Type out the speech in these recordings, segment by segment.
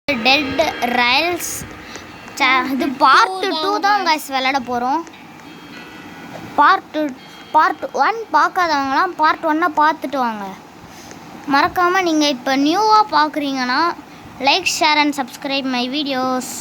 Dead rails இது part 2 தான் guys விளையாட போகிறோம். பார்ட் 1 பார்க்காதவங்களாம் பார்ட் 1 பார்த்துட்டு வாங்க. மறக்காமல் நீங்கள் இப்போ நியூவாக பார்க்குறீங்கன்னா like share and subscribe my videos.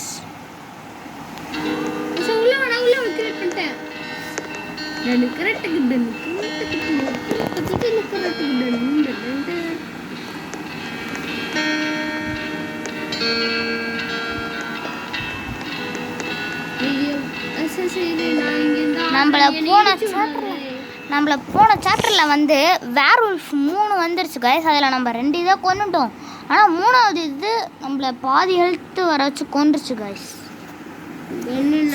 நம்மள போன சாப்டரில் வந்து வேர்வுல்ஃப் 3 வந்துருச்சு கைஸ். அதில் நம்ம 2 இதை கொண்டுட்டோம். ஆனால் 3வது இது நம்மளை பாதி ஹெல்த்து வர வச்சு கொண்டுருச்சு கைஸ்.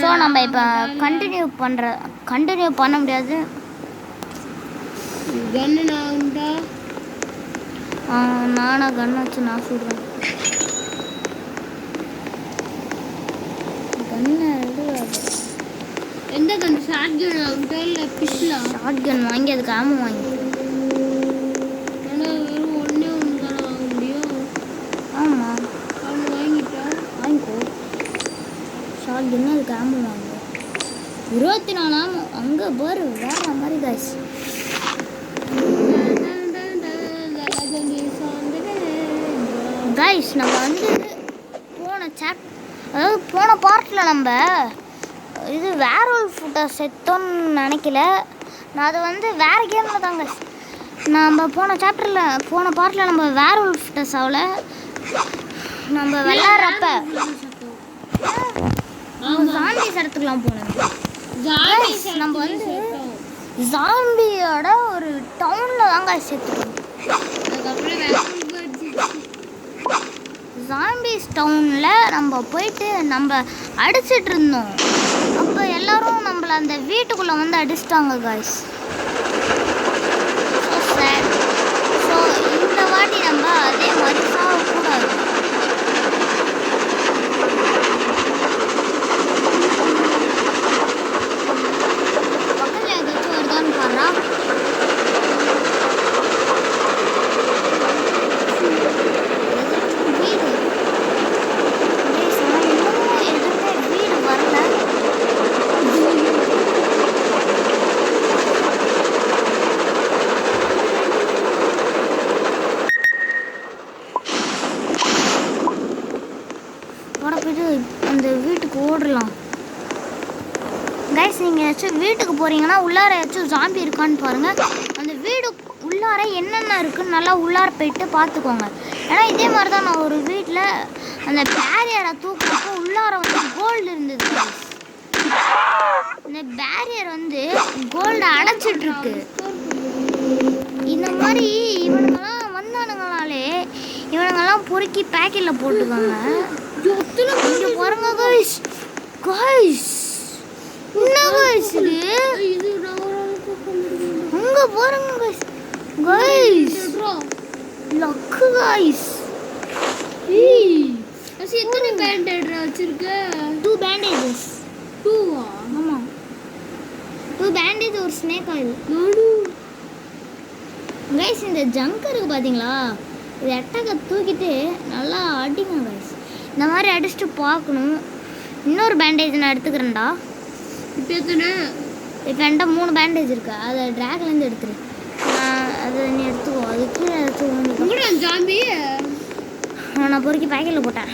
ஸோ நம்ம இப்போ கண்டினியூ பண்ண முடியாது. நானா கன் வச்சு நான் சுடுறேன். எந்த கன்? ஷாட்கன் ஆகுதா இல்லை பிஸ்டலா? ஷாட்கன் வாங்கி அதுக்கு ஆமோ வாங்கி. ஆனால் வெறும் ஒன்றே ஒன்று தானே வாங்க முடியும். ஆமாம் அவனு வாங்கிட்டா வாங்கிக்கோ. ஷாட்கன் அதுக்கு ஆமோ வாங்க. 24 ஆமோ அங்கே பாரு வேற மாதிரி காய்ஸ். காய்ஸ் நம்ம வந்து போன பார்ட்டில் நம்ம இது வேர்வுல்ஃப் செத்தோன்னு நினைக்கல. நான் அது வந்து வேறு கேமில் தாங்க. நம்ம போன பார்ட்டில் நம்ம வேர்வுல்ஃப் சாவில் நம்ம விளையாடுறப்ப ஜாம்பி இடத்துக்குலாம் போனோம். நம்ம வந்து ஜாம்பியோட ஒரு டவுனில் தாங்க செத்துட்டோம். ஜாம்பிஸ் டவுனில் நம்ம போயிட்டு நம்ம அடிச்சிட்டு இருந்தோம். அப்போ எல்லாரும் நம்மளை அந்த வீட்டுக்குள்ளே வந்து அடிச்சிட்டாங்க காய்ஸ். So sad. ஸோ இந்த வாட்டி நம்ம அதே மாதிரி சாகக்கூடாது. பக்கத்தில் ஏதாச்சும் வருதான்னு பாருடா. அந்த வீட்டுக்கு ஓடலாம் கைஸ். நீங்கள் ஏதாச்சும் வீட்டுக்கு போகிறீங்கன்னா உள்ளார ஏதாச்சும் ஜாம்பி இருக்கான்னு பாருங்கள். அந்த வீடு உள்ளார என்னென்ன இருக்குன்னு நல்லா உள்ளார போயிட்டு பார்த்துக்கோங்க. ஏன்னா இதே மாதிரி தான் நான் ஒரு வீட்டில் அந்த பேரியரை தூக்குறப்போ உள்ளார வந்து கோல்டு இருந்தது. இந்த பேரியர் வந்து கோல்டை அடைச்சிட்ருக்கு. இந்த மாதிரி இவனுங்கெல்லாம் வந்தானுங்களாலே இவனுங்கெல்லாம் பொறுக்கி பேக்கெட்டில் போட்டுக்கோங்க. இங்க பாருங்க गाइस. என்ன गाइस இது? அங்க பாருங்க गाइस. Luck guys. எத்தனை பேண்டேஜ் வச்சிருக்க? 2 பேண்டேஜஸ். 2ஆ? ஆமா 2 பேண்டேஜ் ஒரு ஸ்னேக் ஆயில். गाइस இந்த ஜங்க் இருக்கு பாத்தீங்களா? இது அட்டக தூக்கிட்டு நல்லா அடிங்க गाइस. இந்த மாதிரி அடிச்சுட்டு பார்க்கணும். இன்னொரு பேண்டேஜ் நான் எடுத்துக்கிறேன்டா. இப்போ எத்தனை? இப்போ என்கிட்ட 3 பேண்டேஜ் இருக்கு. அதை ட்ராக்லேருந்து எடுத்துரு. அதை நீ எடுத்துக்கோ. அது கீழே எடுத்து ஜாம்பி நான் பொறுக்கி பேக்கெட்டில் போட்டேன்.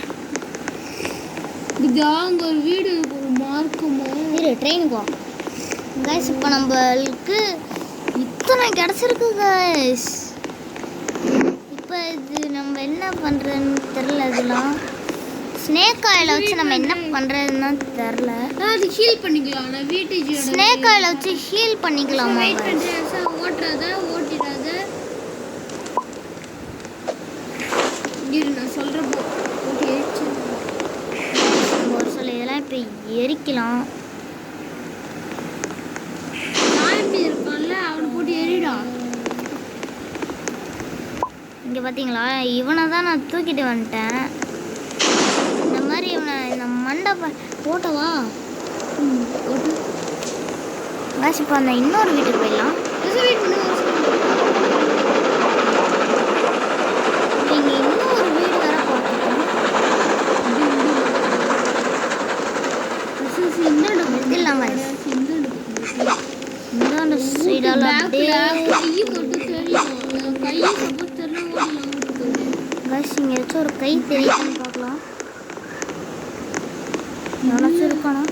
இது அங்கே ஒரு வீடு மார்க்குமோ இரு ட்ரெயினுக்கு வா கைஸ். இப்போ நம்மளுக்கு இத்தனை கிடச்சிருக்கு கைஸ். இப்போ இது நம்ம என்ன பண்ணுறதுன்னு தெரில. இதெல்லாம் ஸ்னேக் ஆயிலை வச்சு நம்ம என்ன பண்ணுறதுன்னு தெரில. அது ஹீல் பண்ணிக்கலாம். நான் வீட்டு ஸ்னேக் ஆயிலை வச்சு ஹீல் பண்ணிக்கலாமா? ஓட்டுறாத ஓட்டிடாத இரு நான் சொல்கிறப்போ ஒரு சில இதெல்லாம் இப்போ எரிக்கலாம். ஜாம்பி இருக்கான்ல அவனை போட்டு எரிடா. இங்கே பார்த்தீங்களா இவனை தான் நான் தூக்கிட்டு வந்துட்டேன். இந்த மாதிரி இவனை இந்த மண்டப போட்டவா போட்டு காசு. இப்போ அந்த இன்னொரு வீட்டுக்கு போயிடலாம். கையை சப்போஸ் தெரியல ஓடிலாம் ஓடுறது. கைஸ் இங்கே ஏதாச்சும் ஒரு கை தெரியுதுன்னு பார்க்கலாம். எவனாச்சும் இருக்கானா?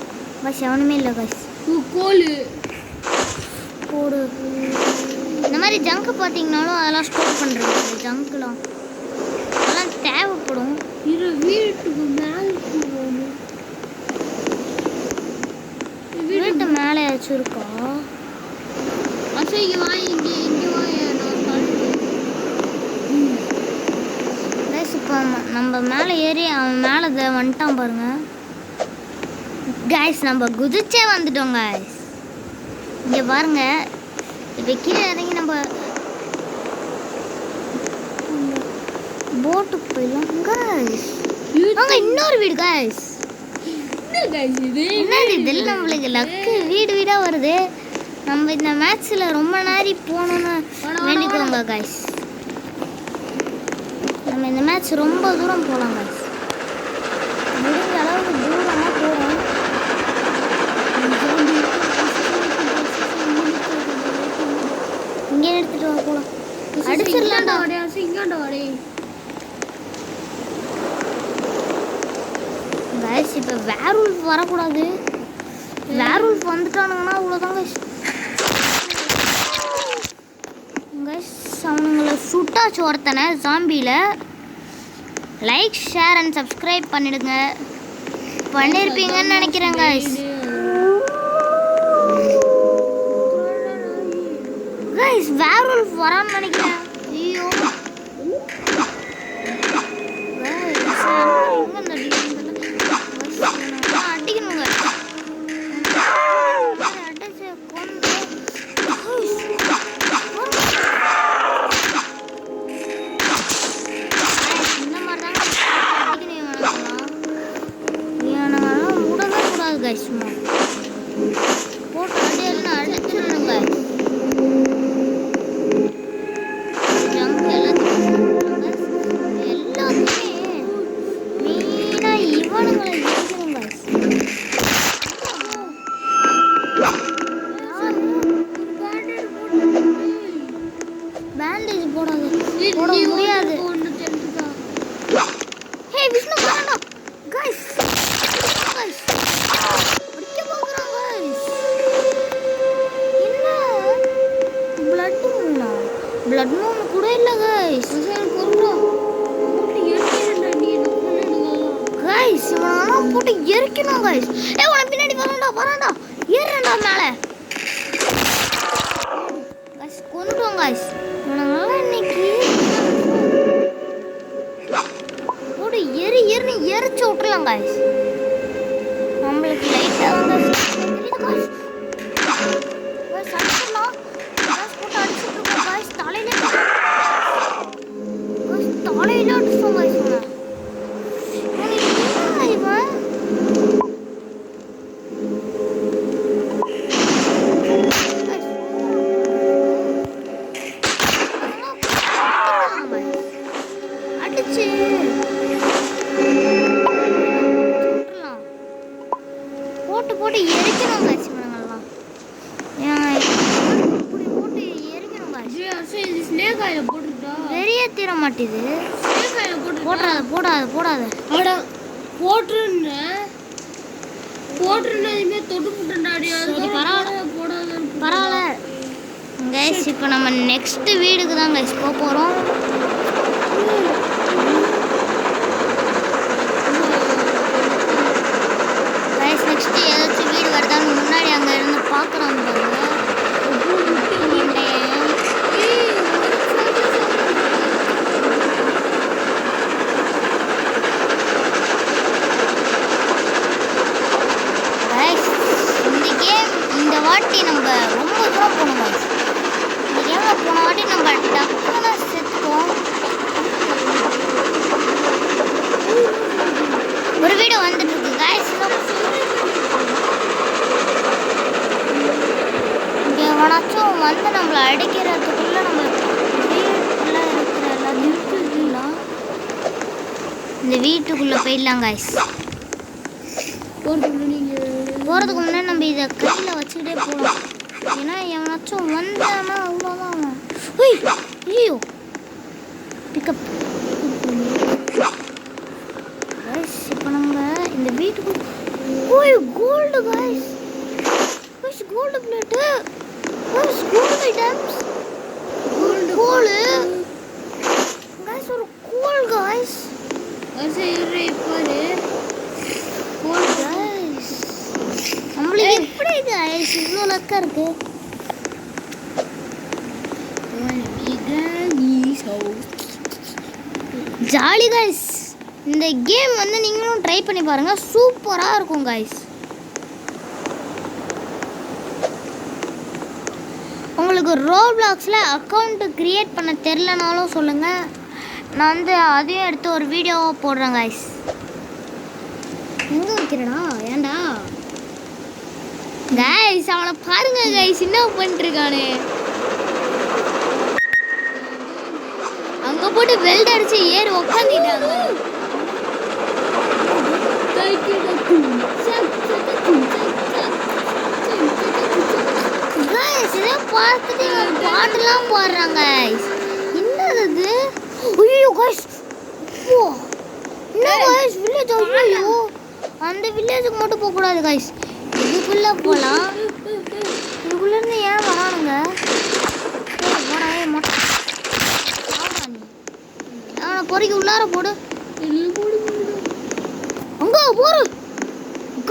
கைஸ் எவனுமே இல்லை கைஸ். கோலு போடு. இந்த மாதிரி ஜங்கு பார்த்தீங்கனாலும் அதெல்லாம் ஸ்டோர் பண்ணுறது ஜங்குலாம் அதெல்லாம் தேவைப்படும். இரு வீட்டுக்கு மேலே போகணும். வீட்டு மேலே ஏதாச்சும் இருக்கா? அசை இங்கே வா, இங்கே வா, நான் காட்டுறேன். கைஸ் இப்போ நம்ம மேலே ஏறி அவன் மேலே வந்துட்டான் பாருங்க. கைஸ் நம்ம குதிச்சே வந்துட்டோம் கைஸ். இங்கே பாருங்க இப்போ கீழே இறங்கி நம்ம போட்டுக்கு போயிடலாம் கைஸ். அங்கே இன்னொரு வீடு கைஸ். என்ன கைஸ் இது? என்னது இதில் நம்மளுக்கு லக்கு வீடு வீடாக வருது. நம்ம இந்த மேட்ச்சில் ரொம்ப நேரம் போகணுன்னு வேண்டிக்கோங்க கைஸ். நம்ம இந்த மேட்ச் ரொம்ப தூரம் போகலாம் கைஸ். முடிஞ்ச அளவுக்கு தூரமாக போகிறோம். இங்கே எடுத்துகிட்டு வா போகலாம். அடிச்சிடலாம்டா. அசை இங்காண்டா வாடே. கைஸ் இப்போ வேர்வல்ஃப் வரக்கூடாது. வேர்வல்ஃப் வந்துட்டானுங்கன்னா அவ்வளோதான் கைஸ். கைஸ் அவனுங்களை சுட்டாச்சு ஒருத்தனை ஜாம்பியில். லைக் ஷேர் அண்ட் சப்ஸ்கிரைப் பண்ணிடுங்க. பண்ணியிருப்பீங்கன்னு நினைக்கிறேன் கைஸ். கைஸ் வேர்வல்ஃப் வரான்னு நினைக்கிறேன். ஐயோ அடிக்கணுங்க. அடிச்சு கொண்டு இந்த மாதிரி தாங்க அடிக்கணும். இவனுங்கெல்லாம் விடவே கூடாது கைஸ். சும்மா போட்டு அடியெல்லாம் அடிச்சிடணுங்க. பேண்டேஜ் போடாது, போட முடியாது. ஹே விஷ்ணு பாருடா गाइस. गाइस அடிக்க போறாங்க गाइस. என்ன blood moon கூட இல்ல गाइस. போட்டு எரிக்கிறேன்டா நீ என்ன பண்ணுங்க गाइस. இவனால போட்டு எரிக்கணும் गाइस. ஏய் உன பின்னாடி வரடா ஏறடா மேல गाइस. கொன்றுவோம் गाइस. இவனால இன்னைக்கு போட்டு எரின்னு எரிச்சு விட்டுறலாம் गाइस. நம்மளுக்கு லைட்டா வந்து தெரியுது गाइस. गाइस அடிச்சலாம். गाइस போட்டு அடிச்சிட்டு இருக்கோம் गाइस. தலையில गाइस தலையில அடிச்சோம் गाइस. இவன் அடிச்சு போட்டு எரிக்கணும் गाइस. இவனுங்கெல்லாம் இப்படி போட்டு எரிக்கணும் गाइस. இது ஸ்னேக் ஆயில போட்டுட்டா வெறிய தீர மாட்டேது. ஸ்னேக் ஆயில போடாத அட போட்டுறேன் தொட்டு புட்டண்டாடி. அது பரவாயில்ல गाइस. இப்போ நம்ம நெக்ஸ்ட் வீடுக்கு தான் गाइस போக போறோம். गाइस நெக்ஸ்ட் ஏதாச்சும் வீடு வருதான்னு முன்னாடி அங்க இருந்து பார்க்குறோம் பாருங்க. गाइस இந்த கேம் இந்த வாட்டி நம்ம ரொம்ப தூரம் போகணும் गाइस. இந்த கேம்ல போன வாட்டி நம்ம டக்குன்னு செத்துட்டோம். ஒரு வீடு வந்துட்டு இருக்கு गाइस. இங்கே எவனாச்சும் வந்து நம்மளை அடிக்கிறதுக்குள்ள நம்ம வீட்டுக்குள்ள இருக்கிற எல்லாத்தையும் இந்த வீட்டுக்குள்ள போயிடலாம் गाइस. போகிறதுக்கு முன்னாடி நம்ம இதை கையில் வச்சுக்கிட்டே போகலாம். ஏன்னா எவனாச்சும் வந்தானா அவ்வளோதான். ஐயோ பிக்கப். கைஸ் இப்போ நம்ம இந்த வீட்டுக்கு ஓய் gold guys. Guys gold plate. Guys gold items. Gold guys ஒரு கோல் கைஸ். கோல் கைஸ். நம்மளுக்கு எப்படி இது கைஸ் இவ்வளோ லக்கா இருக்கு. Jolly guys. இந்த கேம் வந்து நீங்களும் ட்ரை பண்ணி பாருங்க, சூப்பரா இருக்கும் கைஸ். உங்களுக்கு ரோப்ளாக்ஸில் அக்கௌண்ட் கிரியேட் பண்ண தெரிலனாலும் சொல்லுங்க, நான் வந்து அதையும் எடுத்து ஒரு வீடியோ போடுறேன் கைஸ். எங்க வைக்கிறடா ஏன்டா கைஸ்? அவனை பாருங்க கைஸ் என்ன பண்ணிருக்கானே. அங்க போட்டு வெல்ட் அடிச்சு ஏறி உட்காந்துட்டாங்க. பார்த்துட்டு பாட்டுலாம் போடுறாங்க. என்னது இது? ஐயோ கைஸ், என்ன கைஸ் வில்லேஜ்? ஐயோ அந்த வில்லேஜுக்கு மட்டும் போகக்கூடாது கைஸ், இதுக்குள்ளே போகலாம். இதுக்குள்ளேருந்து ஏன் வரானுங்க? அவனை பொறுக்கி உள்ளார போடு. அங்க போரு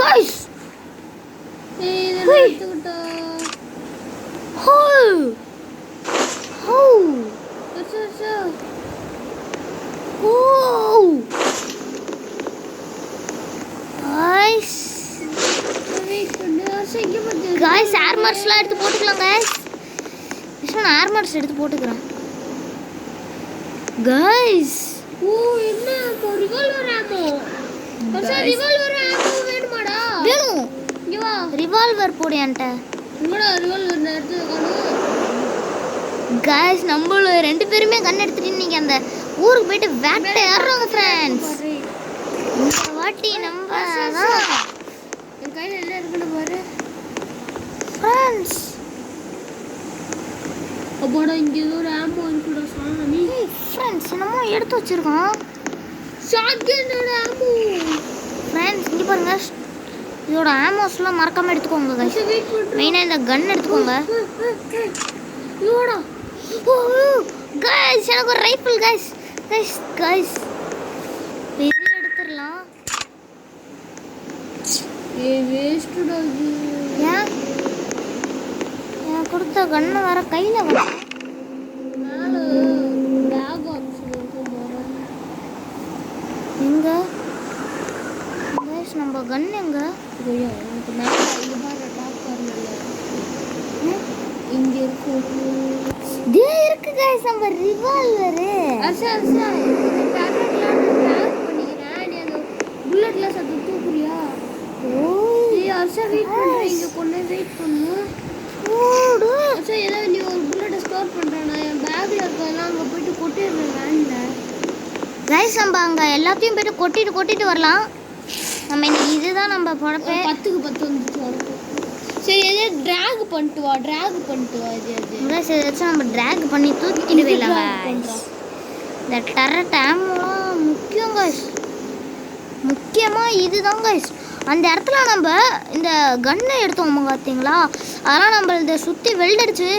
கைஸ். गाइस ஆர்மர்ஸ்லாம் எடுத்து போட்டுக்கலாம் गाइस. நான் ஆர்மர்ஸ் எடுத்து போட்டுக்கிறேன் गाइस. ஓ என்ன ரிவால்வர் ஆமோ? ரிவால்வர் ஆமோ வேணுமாடா? வேணும். இங்க வா, ரிவால்வர் போடு என்கிட்ட. என்னடா ரிவால்வர் எடுத்து गाइस நம்மள ரெண்டு பேருமே கன் எடுத்துட்டு இன்னைக்கு அந்த ஊருக்கு போயிட்டு வேட்டையாடுறோம் फ्रेंड्स. இந்த வாட்டி நம்ம என் கையில என்ன இருக்குன்னு பாரு फ्रेंड्स. அப்போடா இங்க ஏதோ ஒரு ஆமோ இருக்குடா சாமி. फ्रेंड्स நம்ம எடுத்து வச்சிருக்கோம் ஷாட்கனோட ஆமோ. फ्रेंड्स இங்க பாருங்க, இதோட ஆமோஸ்லாம் மறக்காம எடுத்துக்கோங்க गाइस. மெயினா இந்த கன் எடுத்துக்கோங்க. யோடா गाइस எனக்கு ஒரு ரைஃபிள் गाइस. गाइस இது எடுத்துறலாம். வேஸ்ட்டுடா இது. ஏன் கொடுத்த கண்ணு வர கையில வர மேல பேக் ஆப்ஷன் இருக்கு பாரு. எங்க गाइस நம்ம கன் எங்க? ஐயோ எனக்கு மேல இங்க பாரு டாப் கார்னர்ல இங்க இருக்கு. இதே இருக்கு गाइस நம்ம ரிவால்வர். அசா பேக்கெட்ல பேக் பண்ணிக்கிறேன். நீ அந்த புல்லட்ல சத்து தூக்குறியா? ஏய் அசா வெயிட் பண்றீங்க, கொன்னே வெயிட் பண்ணு. ஓடு அசா ஏதோ நீ ஒரு புல்லட் ஸ்டோர் பண்றேன். நான் என் பேக்ல இருக்கதெல்லாம் அங்க போயிட்டு கொட்டிடுறேன் வேன்ல. गाइस நம்ம அங்க எல்லாத்தையும் போயிட்டு கொட்டிட்டு வரலாம். நம்ம இன்னைக்கு இதுதான் நம்ம பொழப்பே. 10க்கு 10 வந்துச்சு வரது. சரி இதே டிராக் பண்ணிட்டு வா இது गाइस இத நம்ம டிராக் பண்ணி தூக்கிட்டு போயிடலாம் गाइस. இந்த டரட் ஆமோலாம் முக்கியம் गाइस. முக்கியமா இதுதான் गाइस. அந்த இடத்துல நம்ம இந்த கன்னை எடுத்தோம் பார்த்தீங்களா, அதெல்லாம் நம்ம இதை சுற்றி வெல்ட் அடிச்சு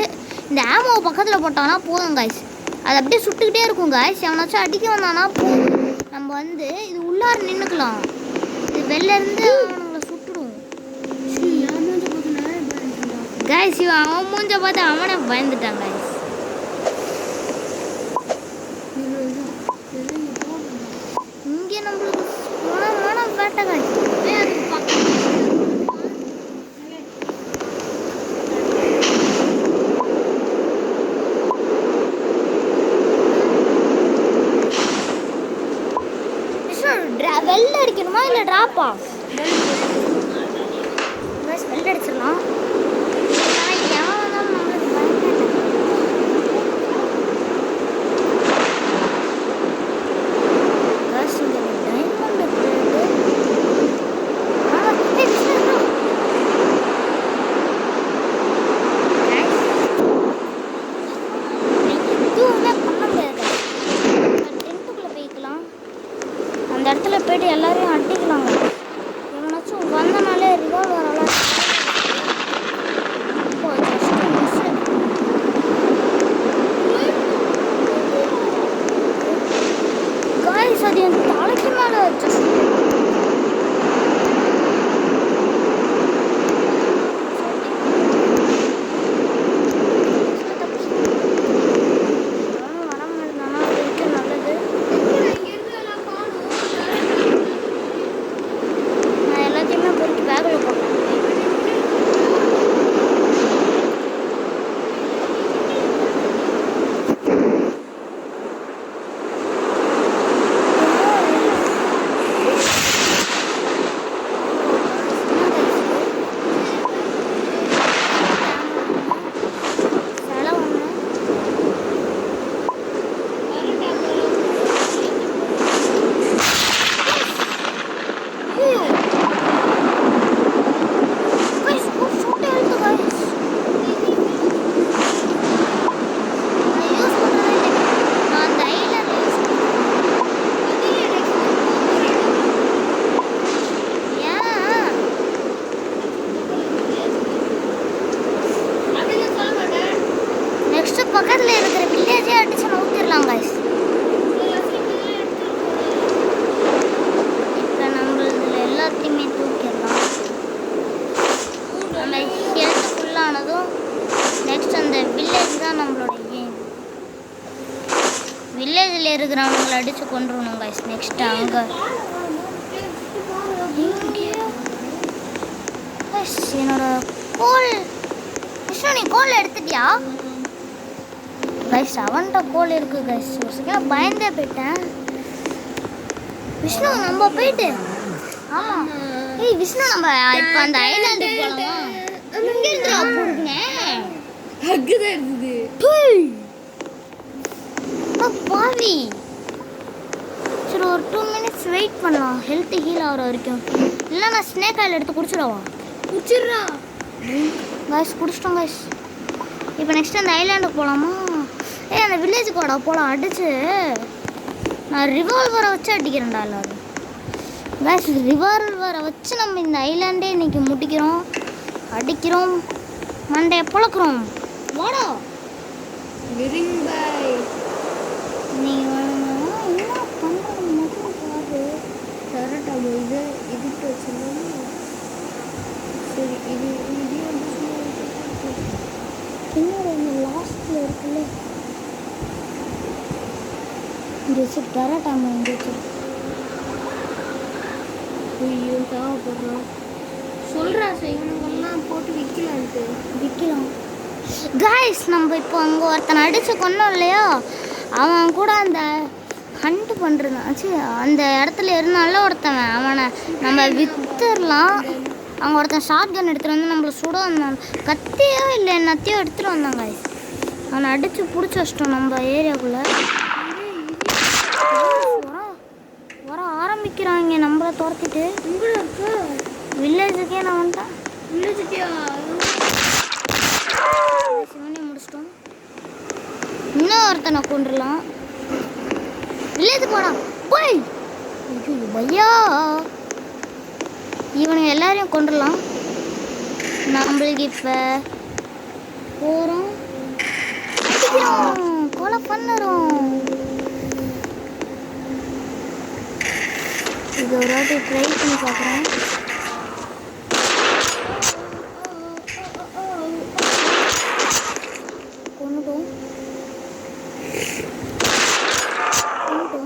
இந்த ஆமோவை பக்கத்தில் போட்டானா போதும் गाइस. அது அப்படியே சுட்டுக்கிட்டே இருக்கும் गाइस. எவனாச்சும் அடிக்க வந்தானா போதும், நம்ம வந்து இது உள்ளார நின்றுக்கலாம். இது வெளில இருந்து அவனுங்களை சுட்டுடும் गाइस. இவன் அவன் மூஞ்ச பார்த்து அவனை பயந்துட்டான் गाइस. இங்கே நம்மளுக்கு குணமான வேட்டை गाइस. வெல்ட் அடிக்கணுமா இல்லை ட்ராப்பா? வெல்ட் அடிச்சிடலாம். போயிட்டு எல்லாரையும் அடிக்கலாங்க. எவனாச்சும் வந்தனாலே ரிவால்வரால காய்ஸ் அது என் தலைக்கு மேலே just பக்கத்துல இருக்கிற வில்லேஜே அடிச்சு நவுத்திடலாம் गाइस. இப்போ நம்ம இதில் எல்லாத்தையுமே தூக்கிடலாம். நம்ம ஹெல்த் ஃபுல்லானதும் நெக்ஸ்ட் அந்த வில்லேஜ் தான் நம்மளோட கேம். வில்லேஜில் இருக்கிறவங்களை அடித்து கொண்டுருணும் गाइस. நெக்ஸ்ட் அங்கே என்னோட கோல் விஷ்ணு நீ கோல் எடுத்துட்டியா गाइस? அவன்கிட்ட கோல் இருக்கு गाइस. ஒரு செகண்ட் பயந்தே போயிட்டேன். விஷ்ணு நம்ம போயிட்டு ஆமாம் ஏய் விஷ்ணு நம்ம இப்போ அந்த ஐலாண்டுக்கு போகலாமா? இங்கே இருக்கிற போடுங்க அங்கதான் இருந்தது. பாவி சரி ஒரு 2 minutes வெயிட் பண்ணலாம் ஹெல்த் ஹீல் ஆகிற வரைக்கும். இல்லை நான் ஸ்னேக் ஆயில் எடுத்து குடிச்சிடவா? குடிச்சிடுறா गाइस குடிச்சிட்டோம் गाइस. இப்போ நெக்ஸ்ட் அந்த ஐலாண்டுக்கு போகலாமா? ஏய் அந்த வில்லேஜுக்கு வாடா போகலாம். அடிச்சு நான் ரிவால்வரை வச்சு அடிக்கிறேன்டா எல்லாரும். गाइस ரிவால்வரை வச்சு நம்ம இந்த ஐலாண்டே இன்னைக்கு முட்டிக்கிறோம், அடிக்கிறோம், மண்டையை புழக்கிறோம். வாடா வெரிங் பை நீ என்ன பண்ணுறது மட்டும் பாரு. கரெக்டா இது இதுக்கு வச்சுருந்தோம். சரி இது இது இன்னொரு ஒன்று லாஸ்ட்டில் இருக்குல்ல இங்கே வச்சு டேரக்டாக இங்கே வச்சு ஐயோ தேவைப்படுறோம் சொல்கிறா செய்வனங்கள்லாம் போட்டு விற்கலான்ட்டு விற்கலாம். गाइस நம்ம இப்போ அங்கே ஒருத்தனை அடித்து கொன்னோம் இல்லையா, அவன் கூட அந்த ஹண்ட் பண்ணுறாச்சு அந்த இடத்துல இருந்தால ஒருத்தவன் அவனை நம்ம வித்துடலாம். அவங்க ஒருத்தன் ஷார்ட் கன் எடுத்துகிட்டு வந்து நம்மளை சுட வந்தான். கத்தியோ இல்லை என்னத்தையோ எடுத்துகிட்டு வந்தாங்க गाइस. அவனை அடித்து பிடிச்சி வச்சிட்டோம் நம்ம ஏரியாவுக்குள்ளே. வர ஆரம்பிக்கிறாங்க நம்மளை துரத்திட்டு. வில்லேஜுக்கே நான் வந்துட்டேன். வில்லேஜுக்கே சிவனே முடிச்சிட்டோம். இன்னும் ஒருத்தனை கொண்டுடலாம். வில்லேஜ் போடா போய். ஐயோ பையா இவனுங்க எல்லாரையும் கொண்டுடலாம். நம்மளுக்கு இப்போ போகிறோம் கொலை பண்ணுறோம். இது ஒரு வாட்டி ட்ரை பண்ணி பார்க்குறேன். கொண்டுட்டோம் இப்போ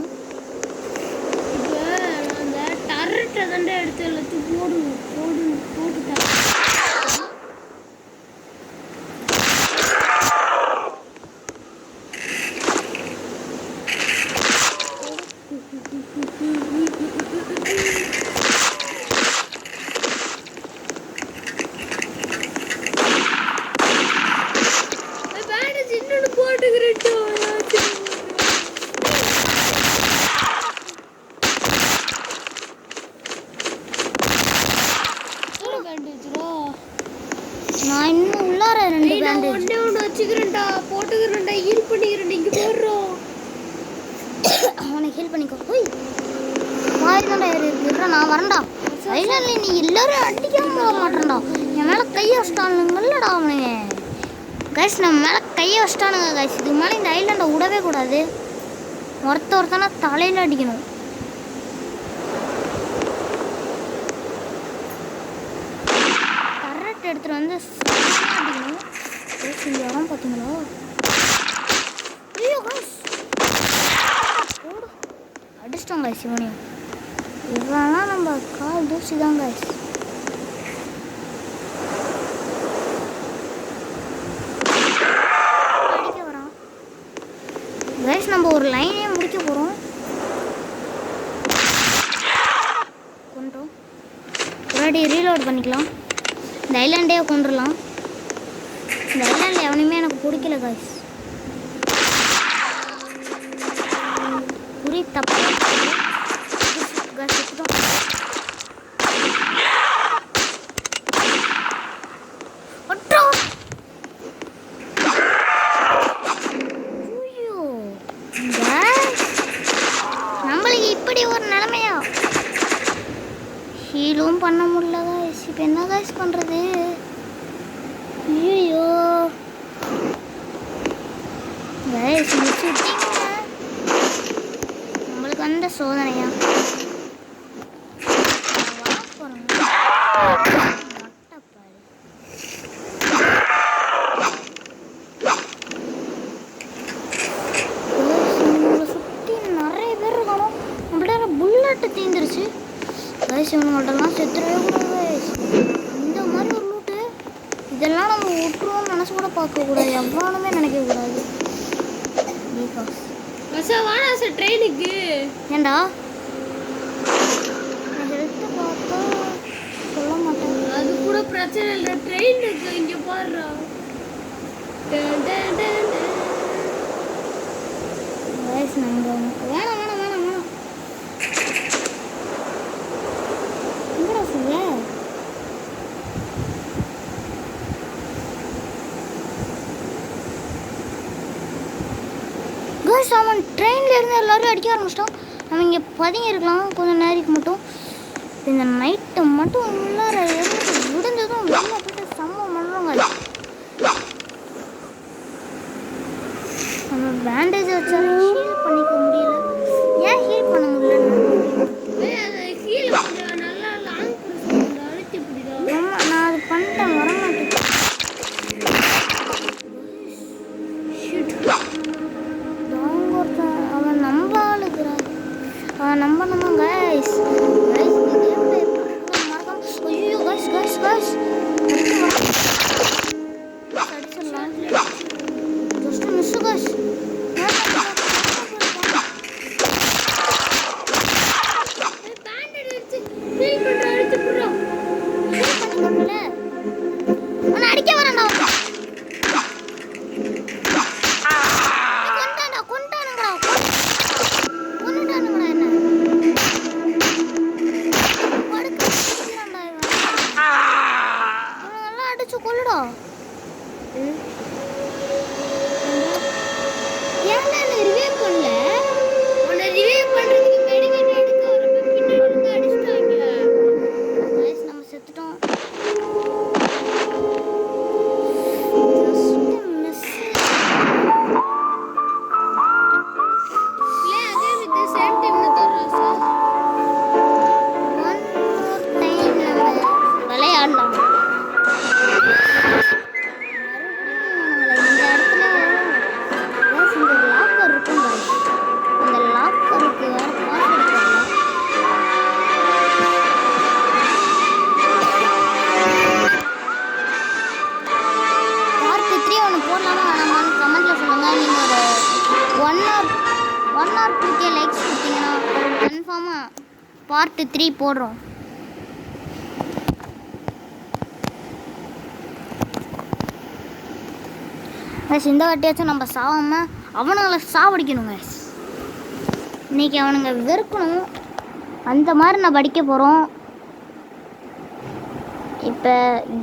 அந்த டர்ரெட்டை தாண்டா எடுத்து எல்லாத்தையும் போட்டுட்டேன். நான் இன்னும் உள்ளார 2 பேண்டேஜ் ஒன்று வச்சுக்கிறேன்டா போட்டுக்கிறேன்டா ஹீல் பண்ணிக்கிறேன். இங்கே போடுறோம் அவனை ஹீல் பண்ணிக்கோ. போய் பாய் தான்டா ஏறி இருக்குடா. நான் வரேன்டா. ஐலாண்ட்ல நீ எல்லாரும் அடிக்காம போக மாட்டேன்டா. என் மேலே கையை வச்சிட்டானுங்கல்லடா அவனுங்க. கைஸ் நம்ம மேலே கையை வச்சிட்டானுங்க கைஸ். இதுக்கு மேலே இந்த ஐலாண்டை விடவே கூடாது. ஒருத்தனா தலையில் அடிக்கணும். கரெக்ட் எடுத்துகிட்டு வந்து அடிக்கணும். கைஸ் இந்த இடம் பார்த்தீங்களா? ஐயோ கைஸ் அடிச்சிட்டோம் கைஸ். இவனையும் இவெல்லாம் நம்ம கால் தூசி தான் கைஸ். அடிக்க வரான் கைஸ். நம்ம ஒரு லைனே முடிக்க போகிறோம். கொண்டோம் ஒருவாட்டி ரீலோட் பண்ணிக்கலாம். இந்த ஐலாண்டே கொண்டுடலாம். இந்த ஐலாண்டில் எவனையுமே எனக்கு பிடிக்கல கைஸ். புரி தப்பு நம்மளுக்கு இப்படி ஒரு நிலைமையா? ஹீலும் பண்ண முடியல கைஸ். இப்போ என்ன கைஸ் பண்ணுறது? ஐயோ கைஸ் நம்மளுக்கு வந்த சோதனையா? சுற்றி நிறைய பேர் இருக்கணும். நம்மள்ட்ட புல்லட்டு தீந்துருச்சு கைஸ். இவனுங்கள்ட்டலாம் செத்துறவே கூடாது கைஸ். இந்த மாதிரி ஒரு லூட்டு இதெல்லாம் நம்ம விட்டுருவோம்னு நினச்சி கூட பார்க்கக்கூடாது. எவ்வளோனுமே நினைக்கக்கூடாது. ட்ரெயினுக்கு ஏண்டா ஹெல்த்தை பார்த்தா சொல்ல மாட்டேன். அது கூட பிரச்சனை இல்லை. ட்ரெயினுக்கு இங்கே பாடுறா. வயசு நாங்கள் வேணாம் வேணாம் வேணாம் வேணாம். எங்கடா சொல்ல? கைஸ் அவன் ட்ரெயினில் இருந்து எல்லோரும் அடிக்க ஆரம்பிச்சிட்டான். நம்ம இங்கே பதுங்கி இருக்கலாம் கொஞ்சம் நேரத்துக்கு மட்டும். இந்த நைட்டு மட்டும் உள்ளார விடுஞ்சதும் வெளியே போய்ட்டு செம்ம பண்ணுறோங்க. நம்ம பேண்டேஜ் வச்சாலும் ஹீல் பண்ணிக்க முடியல. ஏன் ஹீல் பண்ண முடியல? நான் அது பண்ணிட்டேன். வரமாட்டேன். அவன் நம்ப ஆளுக்குறான். அவன் நம்பணுமா கைஸ்? கைஸ் இந்த கேம்ல மறக்காம ஐயோ கைஸ் கைஸ் கைஸ் அடிச்சிடலாம். Just miss guys. அடிக்க வரேன்டா. கொள்ளுடா. ஏன்டா என்ன ரிவைவ் பண்ணல? உன்னை ரிவைவ் பண்றதுக்கு மெடிக்கேட் எடுக்க வரப்ப பின்னாடி இருந்து அடிச்சிட்டாங்க. गाइस நம்ம செத்துட்டோம். Just miss. லே again with the same team में तो रहा वन मोर टाइम விளையாடலாம். பார்ட் 3 போடுறோம். இந்த வாட்டியாச்சும் நம்ம சாவாமல் அவனுங்களை சாவடிக்கணுங்க. இன்னைக்கு அவனுங்க வெறுக்கணும். அந்த மாதிரி நான் படிக்க போகிறோம். இப்போ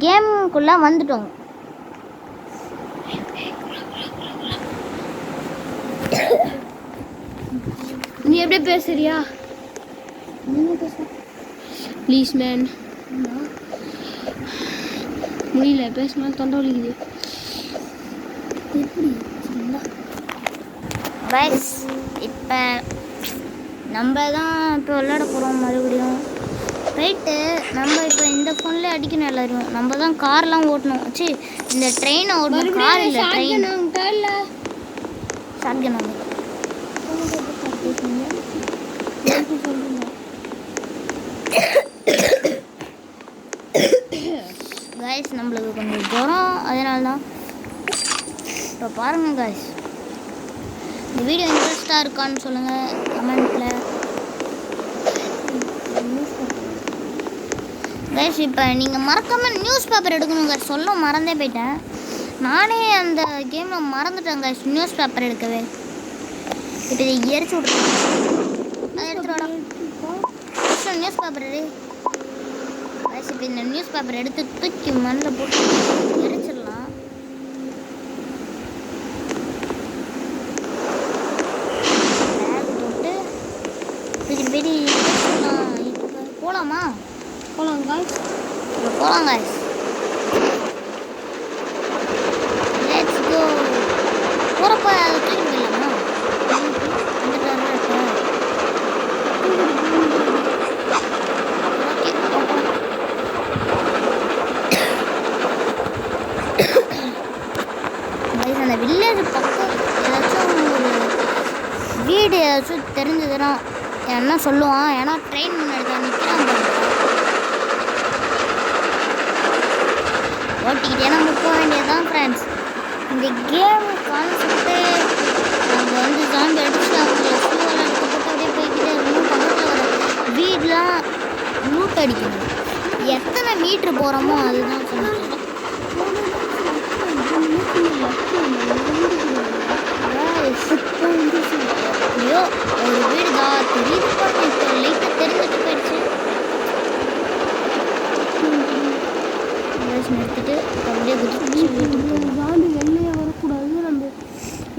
கேமுக்குள்ளே வந்துட்டோம். நீ எப்படி பேசுறியா? Please man. முடியல பேசினாலும் தொண்டை வலிக்குது. எப்படி கைஸ் இப்போ நம்ம தான் இப்போ விளையாட போகிறோம் மறுபடியும். போயிட்டு நம்ம இப்போ இந்த ஃபோன்லேயே அடிக்கணும் எல்லாரும். நம்ம தான் கார்லாம் ஓட்டணும். சி இந்த ட்ரெயினை ஓட்டணும். கார் இல்லை ட்ரெயின். ஷாட்கன் வந்து கைஸ் நம்மளுக்கு கொஞ்சம் ஜுரம், அதனால தான். இப்போ பாருங்கள் கைஸ், இந்த வீடியோ இன்ட்ரெஸ்டாக இருக்கான்னு சொல்லுங்கள் கமெண்ட்டில். கைஸ் இப்போ நீங்கள் மறக்காமல் நியூஸ் பேப்பர் எடுக்கணும் கைஸ். சொல்ல மறந்தே போயிட்டேன். நானே அந்த கேமில் மறந்துட்டேன் கைஸ் நியூஸ் பேப்பர் எடுக்கவே. இப்போ இதை எரிச்சு விட்ருக்கேன். அதை எடுத்துகிட்டு நியூஸ் பேப்பர் எடு கைஸ். இப்போ இந்த நியூஸ் பேப்பர் எடுத்து தூக்கி மண்ணில் போட்டு எரிச்சிடலாம். பேக் போட்டு போகலாமா? போகலாம் காய்ஸ். போகலாம் காய்ஸ். Let's go. போகிறப்ப அதை தூக்கி போயிடலாமா? ஓகே அந்த வில்லேஜ் பக்கம் ஏதாச்சும் ஒரு வீடு ஏதாச்சும் தெரிஞ்சதுன்னா என்ன சொல்லுவான். ஏன்னா ட்ரெயின் முன்னாடி தான் நிற்கிறான். ஓட்டிக்கிட்டே நம்ம போக வேண்டியதுதான் ஃப்ரெண்ட்ஸ். இந்த கேம் கான்செப்ட்டு நம்ம வந்து ஜாம்பி அடிச்சு அவங்கள ஃபியூவெல்லாம் எடுத்து போட்டு அப்படியே போய்கிட்டே இருக்கணும். பக்கத்தில் வர வீடெலாம் லூட் அடிக்கணும். எத்தனை மீட்ரு போகிறோமோ அதுதான் சொல்லுங்கள். ஐயோ ஒரு வீடு தான் தெரியுது பாருங்க. இப்போ லைட்டாக தெரிஞ்சுட்டு போயிடுச்சு. எடுத்துட்டு அப்படியே குதிச்சு வீட்டுக்கு போகணும். ஜாம்பி வெளியே வரக்கூடாது. நம்ம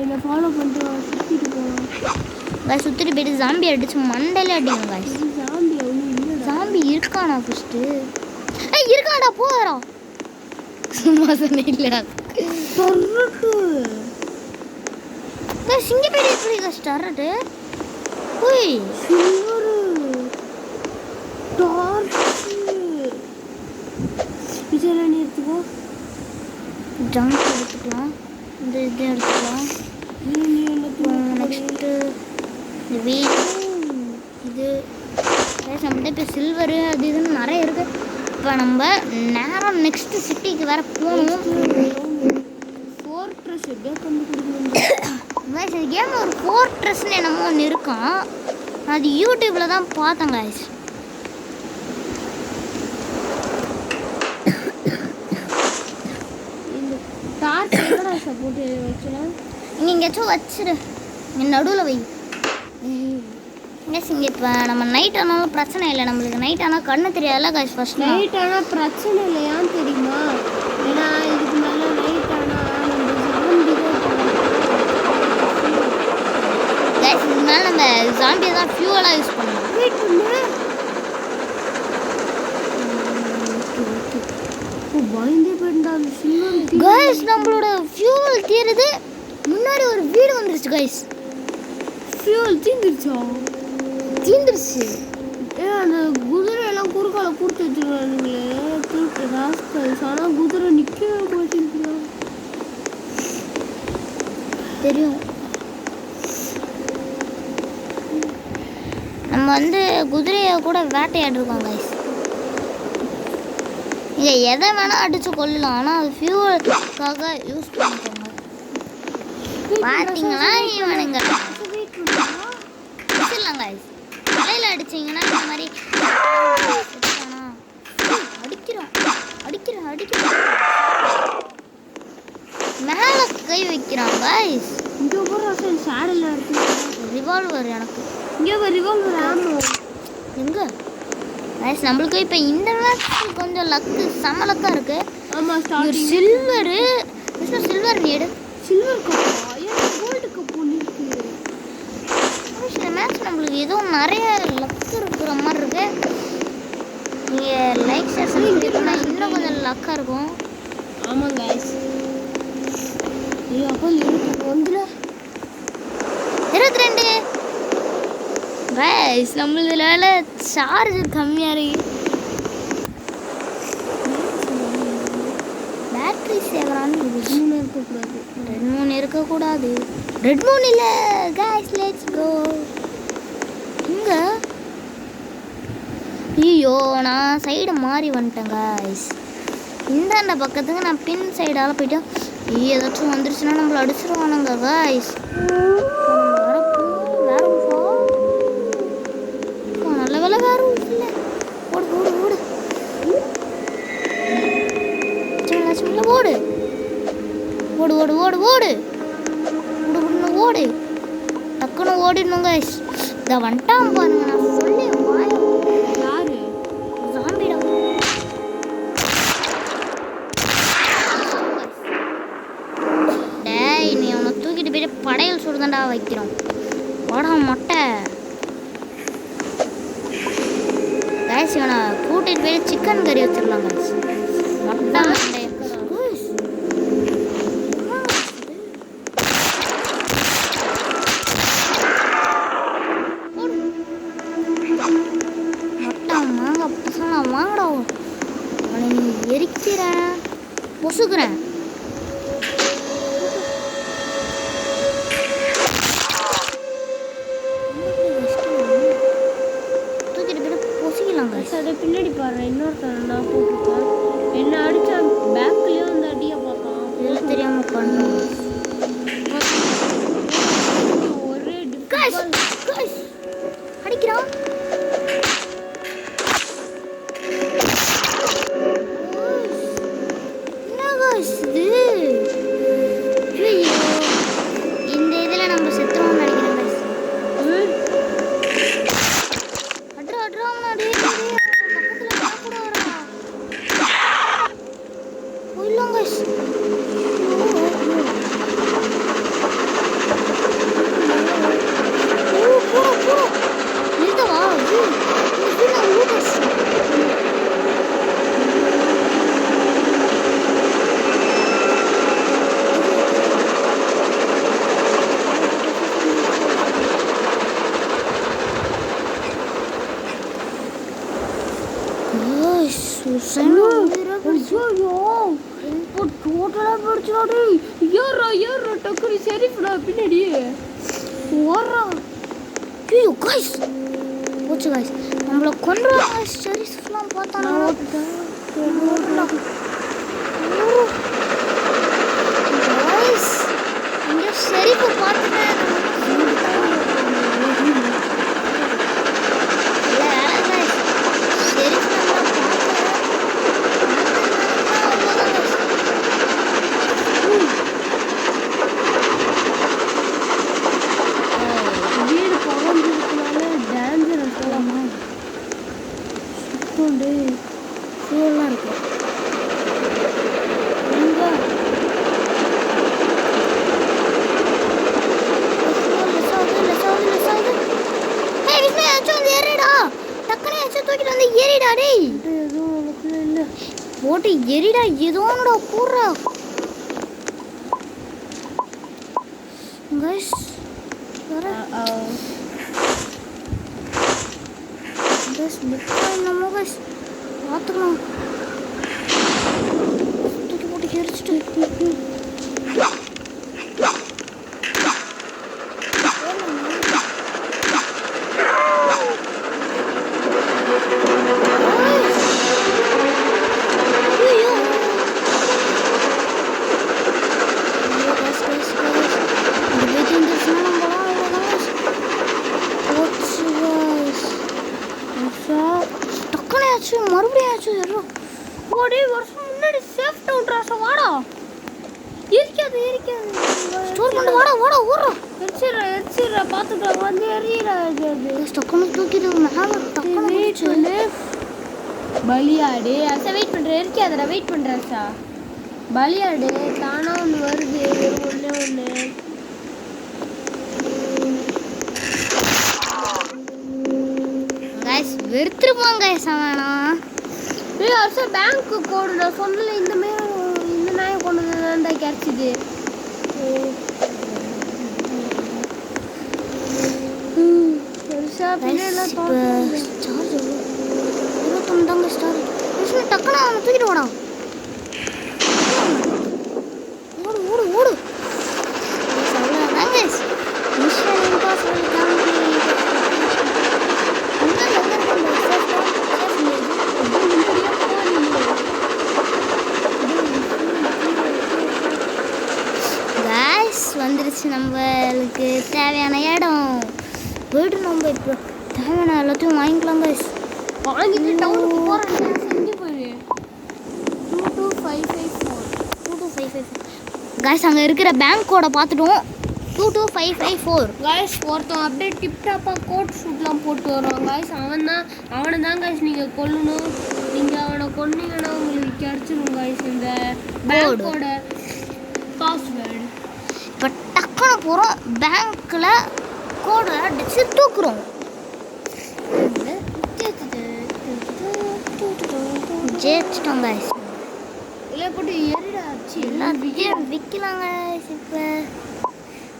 என்னை ஃபாலோ பண்ணிட்டு சுற்றிட்டு போகலாம். காய் சுற்றிட்டு போயிட்டு ஜாம்பி அடிச்சு மண்டையில அடிங்க காய். ஜாம்பி இல்லை. ஜாம்பி இருக்கானா ஃபஸ்ட்டு? இருக்காடா போகிறா. சும்மா சொன்ன சிங்கப்பேடி எப்படி கஷ்டர்றது? ஓய் சில்வரு டார்ச் இதெல்லாம் எடுத்துக்கோ. ஜம்ப் எடுத்துக்கலாம். இந்த இது எடுத்துக்கலாம். நெக்ஸ்ட்டு இந்த வீடு இது நம்மகிட்ட இப்போ சில்வரு அது இதுன்னு நிறைய இருக்குது. இப்போ நம்ம நேரம் நெக்ஸ்ட்டு சிட்டிக்கு வேறு போகணும். ஃபோர்ட்ரஸ் எப்படியா கண்டுபிடிக்கணும். இந்த கேமில் ஒரு ஃபோர்ட்ரஸ்ன்னு என்னமோ ஒன்று இருக்கான். அது யூடியூப்பில் தான் பார்த்தேன் காய்ஸ். இந்த டார்ச் எங்கடா போட்டு வைக்கலாம்? இங்கே எங்கேயாச்சும் வச்சிரு. இங்கே நடுவில் வை. கேஸ் இங்கே இப்போ நம்ம நைட் ஆனாலும் பிரச்சனை இல்லை. நம்மளுக்கு நைட் ஆனால் கண்ணு தெரியாதுல்ல காய்ஸ். ஃபர்ஸ்ட் நைட் ஆனால் பிரச்சனை இல்லையான்னு தெரியுமா? ஏன்னா இதுக்கு மேலே நைட் ஆனால் நம்ம ஜாம்பி கைஸ் இதுக்கு மேலே நம்ம ஜாம்பியை தான் ஃபியூவலாக யூஸ் பண்ணலாம். வெயிட் பண்ணு. பயந்தே போயிட்டா அந்த சில்வர். கைஸ் நம்மளோட ஃபியூவல் தீருது. முன்னாடி ஒரு வீடு வந்துருச்சு கைஸ். ஃபியூவல் தீந்துருச்சா? தீந்துருச்சு. ஏன் அந்த குதிரையெல்லாம் குறுக்கால கொடுத்து வச்சுருவானுங்களே திருட்டு ராஸ்கல்ஸ். ஆனால் குதிரை நிற்கவே போயிட்டு தெரியும். நம்ம வந்து குதிரையை கூட வேட்டையாடிருக்கோம் கைஸ். இங்கே எதை வேணால் அடித்து கொள்ளலாம். ஆனால் அது ஃபியூவலுக்காக யூஸ் பண்ணிக்கோங்க. பார்த்தீங்களா இவனுங்க வச்சிடலாம் கைஸ். தலையில் அடிச்சிங்கன்னா இந்த மாதிரி அடிக்கிறோம் அடிக்கிறோம் அடிக்கிறோம். மேலே கை வைக்கிறான் கைஸ். இங்கே போகிற சேடல் இருக்கு. ரிவால்வர் எனக்கு இங்கே ஒரு ரிவால்வர் ஆமோ எங்கே கைஸ். நம்மளுக்கு இப்போ இந்த நேரத்துக்கு கொஞ்சம் லக்கு செம லக்காக இருக்குது. ஆமாம் ஸ்டார்டிங் சில்வரு சில்வர் நீடு சில்வர் கப்பா. ஏன் கோல்டு கப் ஒன்று இருக்கு. இந்த மேட்ச் கைஸ் நம்மளுக்கு ஏதோ நிறைய லக் இருக்கிற மாதிரி இருக்கு. நீங்கள் லைக் ஷேர் சப்ஸ்கிரைப் பண்ணால் இன்னும் கொஞ்சம் லக்காக இருக்கும். ஆமாம் கைஸ். ஐயோ அப்போ வந்துல 22 கைஸ் நம்மளதுல சார்ஜ் கம்மியாக இருக்கு. பேட்டரி சேவரான்னு ரெட் மூன் இருக்கக்கூடாது. ரெட் மூன் இல்லை கைஸ், லெட்ஸ் கோ. இங்கே ஐயோ நான் சைடு மாறி வந்துட்டேன் கைஸ். இந்த பக்கத்துக்கு நான் பின் சைடால் போயிட்டேன். ஏதாச்சும் வந்துருச்சுன்னா நம்மளை அடிச்சிருவானுங்க கைஸ். நல்ல வேலை வேற இல்லை. ஓடு ஓடு ஓடு ஓடு ஓடு ஓடு ஓடு ஓடு ஓடு ஓடு டக்குன்னு ஓடிடணும் கைஸ். இதை வந்துட்டான் பாருங்க. நான் சொல்லி யாரு ஜாம்பிடா. டேய் நீ அவனை தூக்கிட்டு போயிட்டு படையல் சுடுதாண்டா வைக்கிறோம். வாடா மொட்டை கைஸ். இவனை கூட்டிட்டு போயிட்டு சிக்கன் கறி வச்சிடலாம் கைஸ். மொட்டை மண்டை வாங்கடா. அவனை நீ எரிக்கிறேன் பொசுக்குறேன். தூக்கிட்டு போயிட்டு பொசிக்கலாம் அதை பின்னாடி பாரு. இன்னொருத்தன் நான் போட்டுருக்கேன். என்ன அடிச்சா பேக்லயும் அந்த அடியை பார்க்கலாம். இதெல்லாம் தெரியாம பண்ணும். ஒரே அடிக்கிறான். இந்த இதுல நம்ம செத்துறோம்னு நினைக்கிறேன். பின்னாடி போச்சு கைஸ். நம்மளை கொண்டுருவாங்க. ஷெரீஃப்லாம் பார்த்தானா இங்கே ஷெரீஃபை பார்த்துட்டேன். போட்டு எரிடா. ஏதோனடா கூடுறா கைஸ். நம்ம கைஸ் பார்த்துக்கலாம். தூக்கி போட்டு எரிச்சிட்டு மறுபடியும் ஒரே வருஷம் முன்னாடி சேஃப் டவுன் ராசா வாடா. இருக்காது ஸ்டோர் பண்ணி வாடா வாடா ஓடுறோம். எரிச்சிடுற பார்த்துக்கலாம். வந்து எரியடா. டக்குன்னு தூக்கிட்டு மேலே டக்குன்னு வெயிட் பண்ணு. பலியாடு அசா வெயிட் பண்ணுறேன். இருக்காதடா வெயிட் பண்ணுறேன் அசா. பலியாடு தானா ஒன்று வருது. ஒன்று வெறுத்துருப்பாங்க சவானா. ஏய் அர்ஷா பேங்க் கோடு நான் சொன்னல இந்த நாயை கொண்டு வந்தா கிடைச்சிது. அர்ஷா பின்னெல்லாம் தோத்து சார்ஜ் 29 தாங்க ஸ்டார். டக்குனு அவனை தூக்கிட்டு ஓடான். ஓடு ஓடு ஓடு. அவ்வளோதான் guys. Mission impossible complete. Guys வந்துருச்சு நம்மளுக்கு தேவையான இடம். வீடு நம்ம இப்போ தேவையான எல்லாத்தையும் வாங்கிக்கலாம் கைஸ். வாங்கிட்டு டவுனுக்கு போறேன். செஞ்சு போயிரு. 22554 கைஸ் அங்கே இருக்கிற பேங்க்கோட பார்த்துட்டோம். 22554 கைஸ் ஒருத்தன் அப்படியே டிப்டாப்பா கோட் ஷூட்லாம் போட்டு வருவான் கைஸ். அவனை தான் கைஸ் நீங்கள் கொல்லணும். நீங்கள் அவனை கொன்னீங்கன்னா உங்களுக்கு கிடைச்சிடும் கைஸ் இந்த பேங்கோட பாஸ்வேர்டு. இப்போ டக்குனு போகிறோம் பேங்க்கில் கோடை அடிச்சு தூக்குறோம். ஜெயிச்சிட்டோம் கைஸ். இல்லை போட்டு எரிடாச்சு எல்லாத்தையும் விற்கலாங்க கைஸ். இப்போ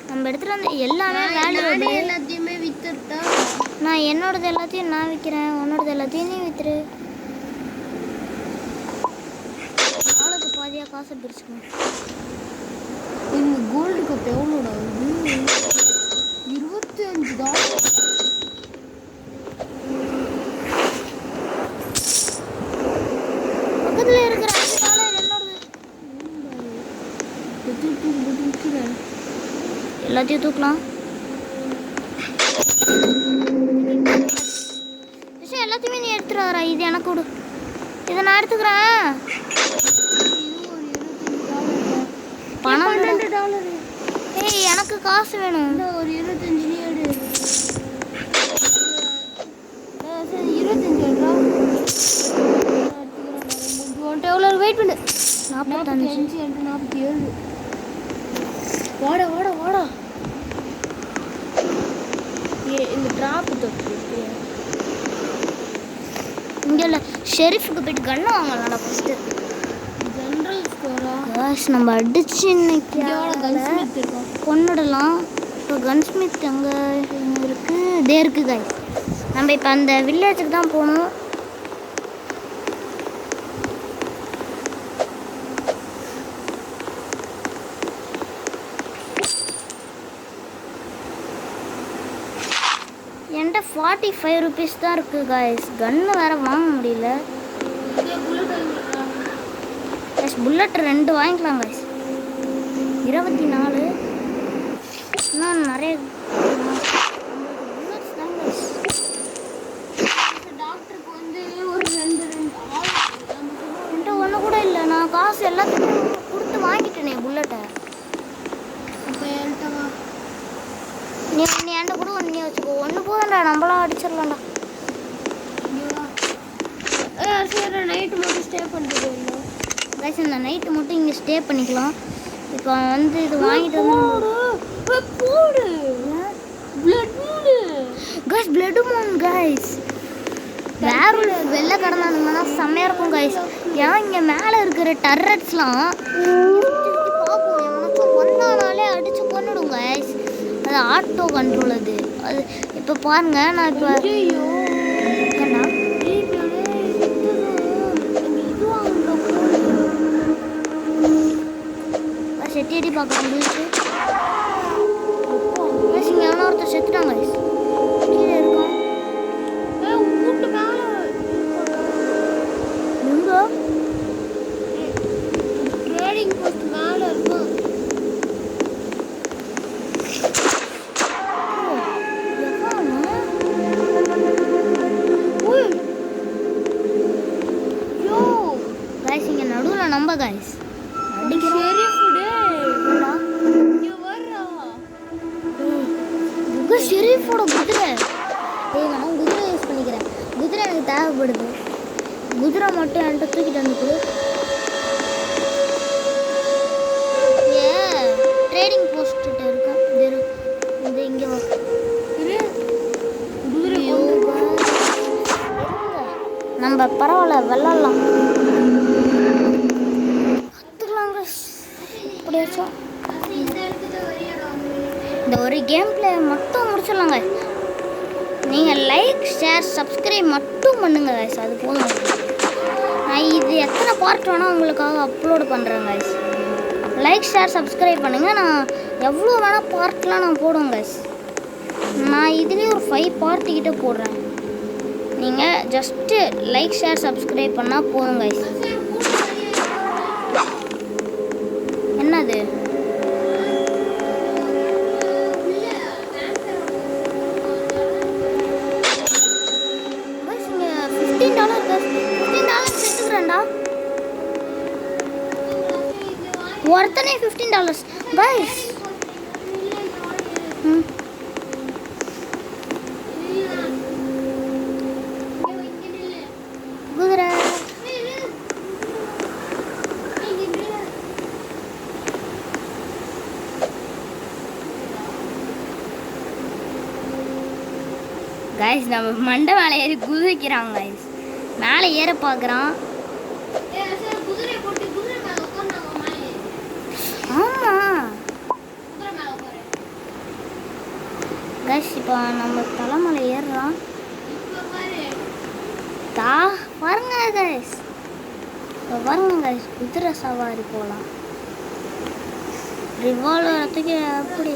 நம்ம எடுத்துகிட்டு வந்து எல்லாமே வேல்யூ. எல்லாத்தையுமே வித்துட்டா நான் என்னோடது எல்லாத்தையும் நான் விற்கிறேன். உன்னோடது எல்லாத்தையும் நீ விற்றுரு. ஆளுக்கு பாதியாக காசு பிரிச்சுக்கணும். இந்த கோல்டு கப் எவ்வளோடா வருது? 25 தான். பக்கத்தில் இருக்கிற $5 என்னோடது. எல்லாத்தையும் தூக்கலாம். எல்லாத்தையுமே நீ எடுத்துட்டு வரா. இது எனக்கு கொடு. இதை நான் எடுத்துக்கிறேன். பணம் $12. ஏய் எனக்கு காசு வேணும். ஒரு 25 நீ எடு. 25 எடுறா. எவ்வளோ வெயிட் பண்ணு. 45 47. வாடா வாடா வாடா. இந்த ட்ராப் தொட்டு இங்கே இல்லை. ஷெரீஃபுக்கு போயிட்டு கன்று வாங்கலாம் ஃபஸ்ட்டு. ஜென்ரல் ஸ்டோரா? காசு நம்ம அடிச்சு இன்னைக்கு கன்ஸ்மித் இருக்கோம் கொண்டுடலாம். இப்போ கன்ஸ்மித் அங்கே இருக்குது. இதே இருக்குது காய்ஸ். நம்ம இப்போ அந்த வில்லேஜுக்கு தான் போகணும். என்கிட்ட 45 rupees தான் இருக்குது காய்ஸ். கன்று வேறு வாங்க முடியல. கைஸ் புல்லட் 2 வாங்கிக்கலாம் கைஸ். 24 இன்னும் நிறைய புல்லட்ஸ் தான் கைஸ். டாக்டருக்கு வந்து ஒரு 2 என்கிட்ட ஒன்று கூட இல்லை. நான் காசு எல்லாத்தையும் கொடுத்து வாங்கிட்டேனே புல்லட்டை. இப்போ என்கிட்ட வா. நீ என்கிட்ட கூட ஒன்று வச்சுக்கோ. ஒன்று போதும்டா, நம்மளாம் அடிச்சிடலாம்டா. சரி நைட்டு மட்டும் ஸ்டே பண்ணிட்டு போயிடலாம் கைஸ். இந்த நைட்டு மட்டும் இங்கே ஸ்டே பண்ணிக்கலாம். இப்போ வந்து இது வாங்கிட்டு வந்து போடு பிளட் மூடு கைஸ். Blood Moon guys. வேற வெளில கடந்தானுங்கன்னா செம்மையாக இருக்கும் கைஸ். ஏன் இங்கே மேலே இருக்கிற டர்ரட்ஸ்லாம் பார்ப்போம். எவனாச்சும் வந்தானாலே அடித்து கொண்டுடும் கைஸ். அது ஆட்டோ கண்ட்ரோல். அது இப்போ பாருங்க. நான் இப்போ ஏன்னா செட்டி பார்க்க முடிச்சு. இங்கே எவனோ ஒருத்தர் செத்துட்டாங்க கைஸ். கீழே இருக்கான். வீட்டு மேலே எங்கோ ட்ரேடிங் போஸ்ட் மேலே இருக்கும். கைஸ் இங்கே நடுவில் நம்ப கைஸ் ஷெரீஃபோட குதிரை. நான் குதிரை யூஸ் பண்ணிக்கிறேன். குதிரை எனக்கு தேவைப்படுது. குதிரை மட்டும் என்கிட்ட தூக்கிட்டு வந்துட்டு ட்ரேடிங் போஸ்ட் கிட்ட இருக்கேன். இது இங்கே வா. நம்ம பரவாயில்ல விளாட்லாம். கற்றுக்கலாங்க எப்படியாச்சும். இந்த ஒரு கேம் பிளே மட்டும் முடிச்சிடலாங்க. நீங்கள் லைக் ஷேர் சப்ஸ்கிரைப் மட்டும் பண்ணுங்க guys, அது போதும். நான் இது எத்தனை பார்ட் வேணால் உங்களுக்காக அப்லோடு பண்ணுறேன் guys. லைக் ஷேர் சப்ஸ்கிரைப் பண்ணுங்கள். நான் எவ்வளோ வேணால் பார்ட்லாம் நான் போடுவேன் guys. நான் இதுலேயே ஒரு 5 பார்ட் கிட்ட போடுறேன். நீங்கள் ஜஸ்ட்டு லைக் ஷேர் சப்ஸ்கிரைப் பண்ணால் போதும் guys. என்னது $15 $15 எடுத்துக்கிறேன்டா. ஒருத்தனே $15 guys. குதிரை கைஸ், நம்ம மண்டை மேலே ஏறி குதிக்கிறான் கைஸ். மேலே ஏற பார்க்குறான். ஆமாம் கைஸ், இப்போ நம்ம தலைமலை ஏறுறான். பாருங்க கைஸ், பாருங்க கைஸ், குதிரை சவாரி போகலாம். ரிவால்வர் எப்படி